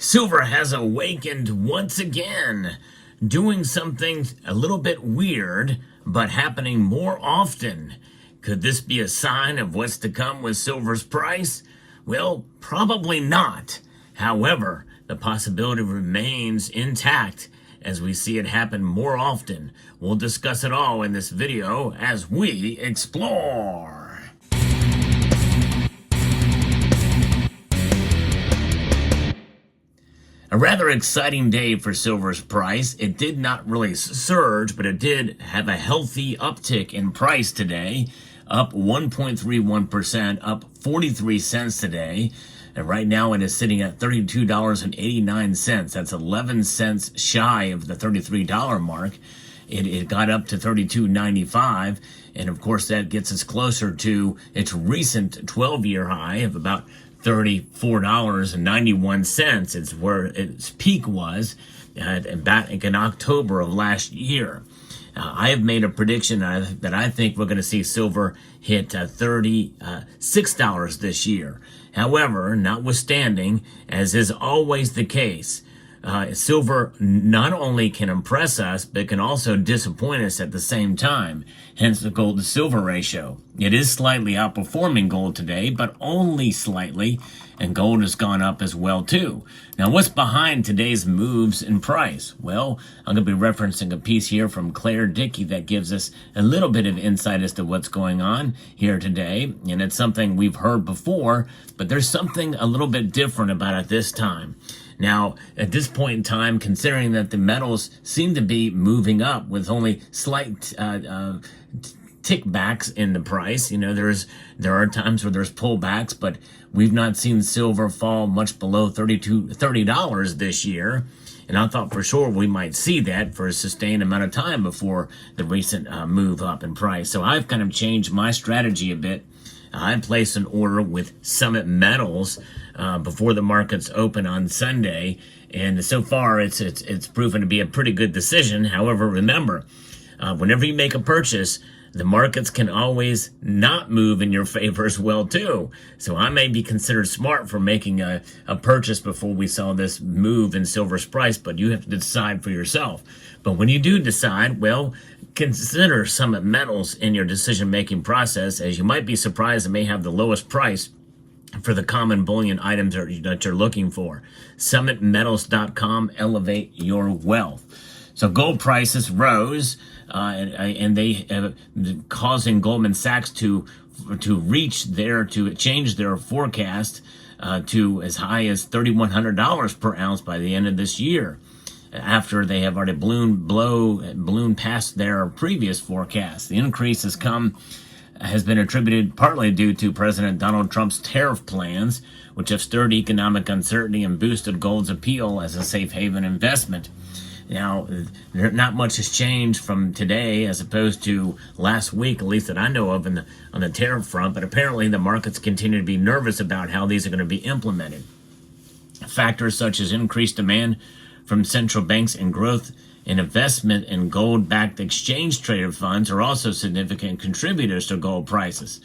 Silver has awakened once again, doing something a little bit weird, but happening more often. Could this be a sign of what's to come with silver's price? Well, probably not. However, the possibility remains intact as we see it happen more often. We'll discuss it all in this video as we explore. A rather exciting day for silver's price. It did not really surge, but it did have a healthy uptick in price today, up 1.31%, up 43 cents today. And right now it is sitting at $32.89. That's 11 cents shy of the $33 mark. It got up to $32.95. And of course that gets us closer to its recent 12-year high of about $34.91. It's where its peak was back in October of last year. I have made a prediction that I think we're going to see silver hit $36 this year. However, notwithstanding, as is always the case, silver not only can impress us, but can also disappoint us at the same time, hence the gold to silver ratio. It is slightly outperforming gold today, but only slightly, and gold has gone up as well too. Now, what's behind today's moves in price? Well, I'm going to be referencing a piece here from Claire Dickey that gives us a little bit of insight as to what's going on here today, and it's something we've heard before, but there's something a little bit different about it this time. Now, at this point in time, considering that the metals seem to be moving up with only slight tickbacks in the price, there are times where there's pullbacks, but we've not seen silver fall much below $30 this year. And I thought for sure we might see that for a sustained amount of time before the recent move up in price. So I've kind of changed my strategy a bit. I placed an order with Summit Metals before the markets open on Sunday, and so far it's proven to be a pretty good decision. However, remember, whenever you make a purchase, the markets can always not move in your favor as well too. So I may be considered smart for making a purchase before we saw this move in silver's price, but you have to decide for yourself. But when you do decide, well, consider Summit Metals in your decision-making process, as you might be surprised it may have the lowest price for the common bullion items that you're looking for. SummitMetals.com, elevate your wealth. So gold prices rose, and they causing Goldman Sachs to change their forecast to as high as $3,100 per ounce by the end of this year, after they have already ballooned past their previous forecast. The increase has been attributed partly due to President Donald Trump's tariff plans, which have stirred economic uncertainty and boosted gold's appeal as a safe haven investment. Now, not much has changed from today as opposed to last week, at least that I know of on the tariff front, but apparently the markets continue to be nervous about how these are going to be implemented. Factors such as increased demand from central banks and growth in investment in gold-backed exchange-traded funds are also significant contributors to gold prices.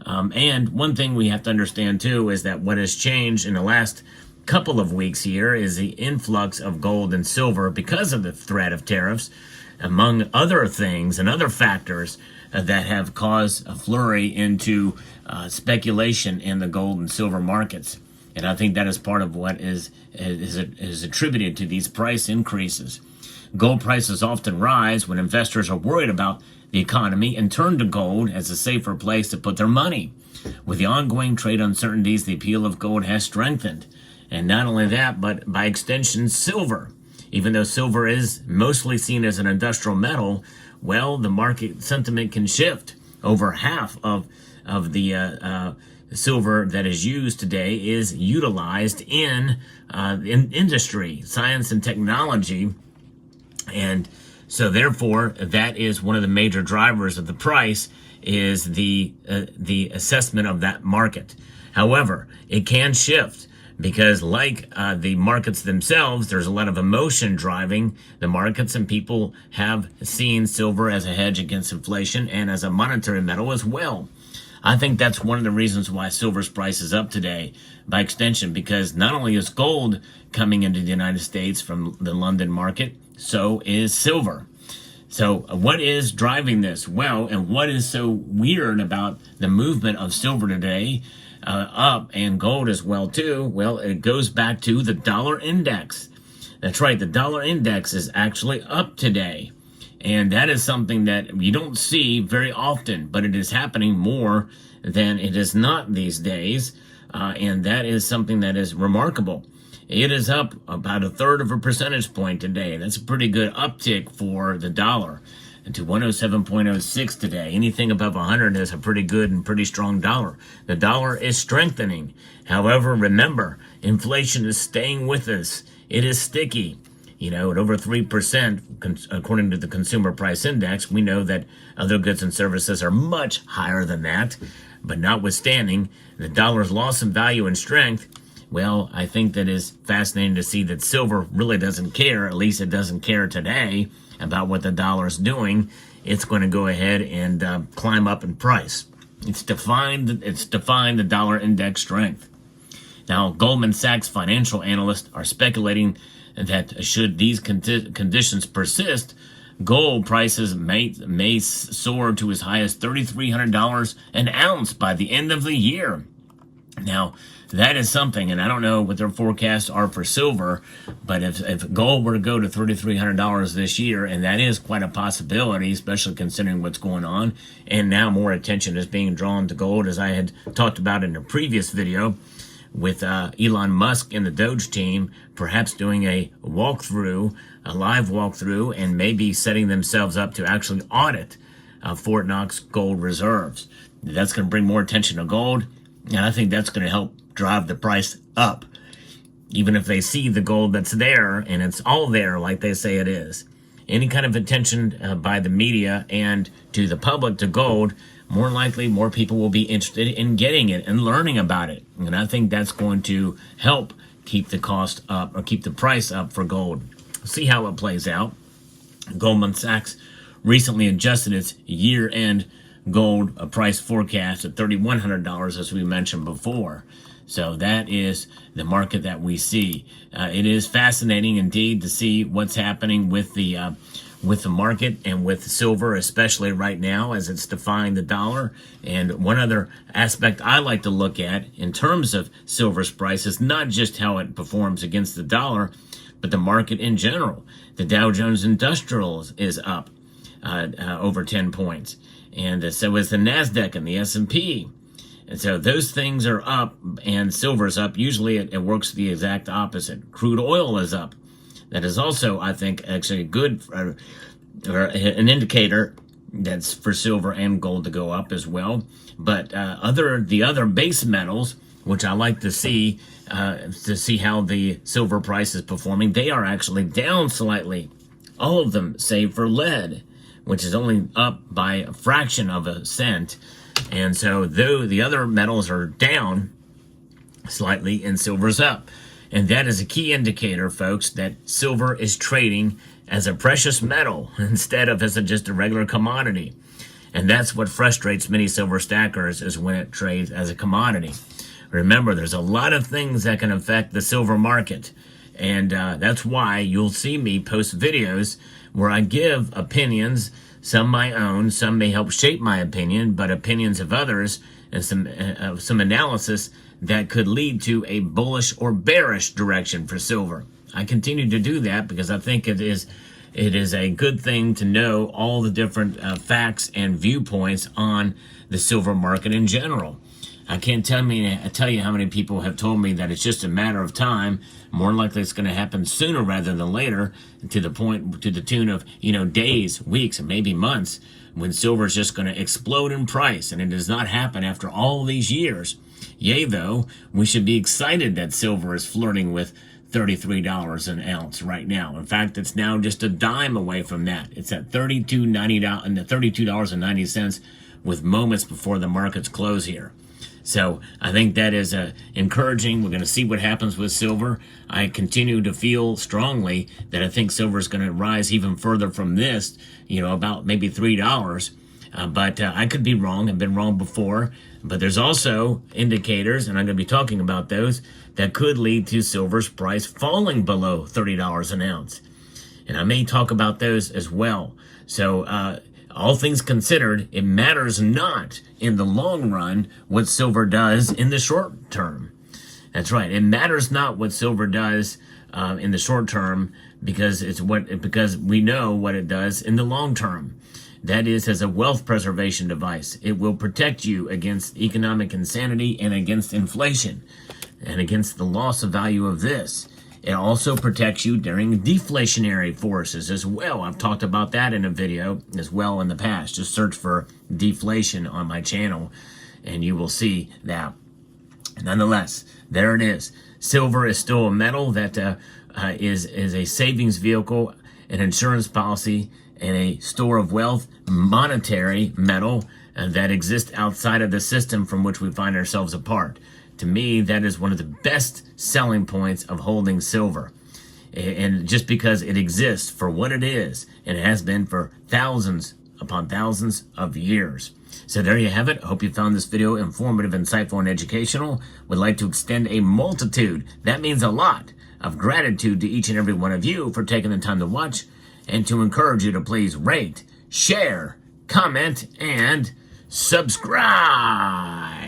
And one thing we have to understand, too, is that what has changed in the last couple of weeks here is the influx of gold and silver because of the threat of tariffs, among other things and other factors that have caused a flurry into speculation in the gold and silver markets. And I think that is part of what is attributed to these price increases. Gold prices often rise when investors are worried about the economy and turn to gold as a safer place to put their money. With the ongoing trade uncertainties, the appeal of gold has strengthened. And not only that, but by extension, silver. Even though silver is mostly seen as an industrial metal, well, the market sentiment can shift. Over half of the silver that is used today is utilized in industry, science, and technology. And so therefore, that is one of the major drivers of the price, is the assessment of that market. However, it can shift because, like the markets themselves, there's a lot of emotion driving the markets, and people have seen silver as a hedge against inflation and as a monetary metal as well. I think that's one of the reasons why silver's price is up today by extension, because not only is gold coming into the United States from the London market, so is silver. So what is driving this? Well, and what is so weird about the movement of silver today, up, and gold as well too? Well, it goes back to the dollar index. That's right, the dollar index is actually up today. And that is something that you don't see very often, but it is happening more than it is not these days. And that is something that is remarkable. It is up about 1/3 of a percentage point today. That's a pretty good uptick for the dollar to 107.06 today. Anything above 100 is a pretty good and pretty strong dollar. The dollar is strengthening. However, remember, inflation is staying with us. It is sticky. At over 3%, according to the Consumer Price Index. We know that other goods and services are much higher than that. But notwithstanding the dollar's loss in value and strength, well, I think that is fascinating to see that silver really doesn't care. At least it doesn't care today about what the dollar is doing. It's going to go ahead and climb up in price. It's defined the dollar index strength. Now, Goldman Sachs financial analysts are speculating that should these conditions persist, gold prices may soar to as high as $3,300 an ounce by the end of the year. Now, that is something, and I don't know what their forecasts are for silver, but if gold were to go to $3,300 this year, and that is quite a possibility, especially considering what's going on, and now more attention is being drawn to gold, as I had talked about in a previous video, with Elon Musk and the Doge team perhaps doing a live walkthrough, and maybe setting themselves up to actually audit Fort Knox gold reserves. That's going to bring more attention to gold, and I think that's going to help drive the price up, even if they see the gold that's there, and it's all there like they say it is. Any kind of attention by the media and to the public to gold, more likely more people will be interested in getting it and learning about it. And I think that's going to help keep the cost up, or keep the price up for gold. See how it plays out. Goldman Sachs recently adjusted its year-end gold price forecast at $3,100, as we mentioned before. So that is the market that we see. It is fascinating indeed to see what's happening with the market and with silver, especially right now as it's defying the dollar. And one other aspect I like to look at in terms of silver's price is not just how it performs against the dollar, but the market in general. The Dow Jones Industrial is up over 10 points. And so is the NASDAQ and the S&P. And so those things are up, and silver's up. Usually it works the exact opposite. Crude oil is up. That is also, I think, actually good, or an indicator that's for silver and gold to go up as well. But the other base metals, which I like to see how the silver price is performing, they are actually down slightly. All of them, save for lead, which is only up by a fraction of a cent. And so though the other metals are down slightly and silver's up. And that is a key indicator, folks, that silver is trading as a precious metal instead of as just a regular commodity. And that's what frustrates many silver stackers, is when it trades as a commodity. Remember, there's a lot of things that can affect the silver market. And that's why you'll see me post videos where I give opinions, some my own, some may help shape my opinion, but opinions of others, and some analysis that could lead to a bullish or bearish direction for silver. I continue to do that because I think it is a good thing to know all the different facts and viewpoints on the silver market in general. I can't tell you how many people have told me that it's just a matter of time. More likely it's going to happen sooner rather than later, to the tune of, days, weeks, and maybe months, when silver is just going to explode in price. And it does not happen after all these years. Yea, though, we should be excited that silver is flirting with $33 an ounce right now. In fact, it's now just a dime away from that. It's at $32.90 with moments before the markets close here. So I think that is encouraging. We're going to see what happens with silver. I continue to feel strongly that I think silver is going to rise even further from this, about maybe $3. But I could be wrong. I've been wrong before. But there's also indicators, and I'm going to be talking about those, that could lead to silver's price falling below $30 an ounce. And I may talk about those as well. So all things considered, it matters not in the long run what silver does in the short term. That's right. It matters not what silver does in the short term because we know what it does in the long term. That is, as a wealth preservation device. It will protect you against economic insanity and against inflation and against the loss of value of this. It also protects you during deflationary forces as well. I've talked about that in a video as well in the past. Just search for deflation on my channel and you will see that. Nonetheless, there it is. Silver is still a metal that is a savings vehicle, an insurance policy, and a store of wealth, monetary metal that exists outside of the system from which we find ourselves apart. To me, that is one of the best selling points of holding silver. And just because it exists for what it is, and it has been for thousands upon thousands of years. So there you have it. I hope you found this video informative, insightful, and educational. Would like to extend a multitude, that means a lot, of gratitude to each and every one of you for taking the time to watch, and to encourage you to please rate, share, comment, and subscribe.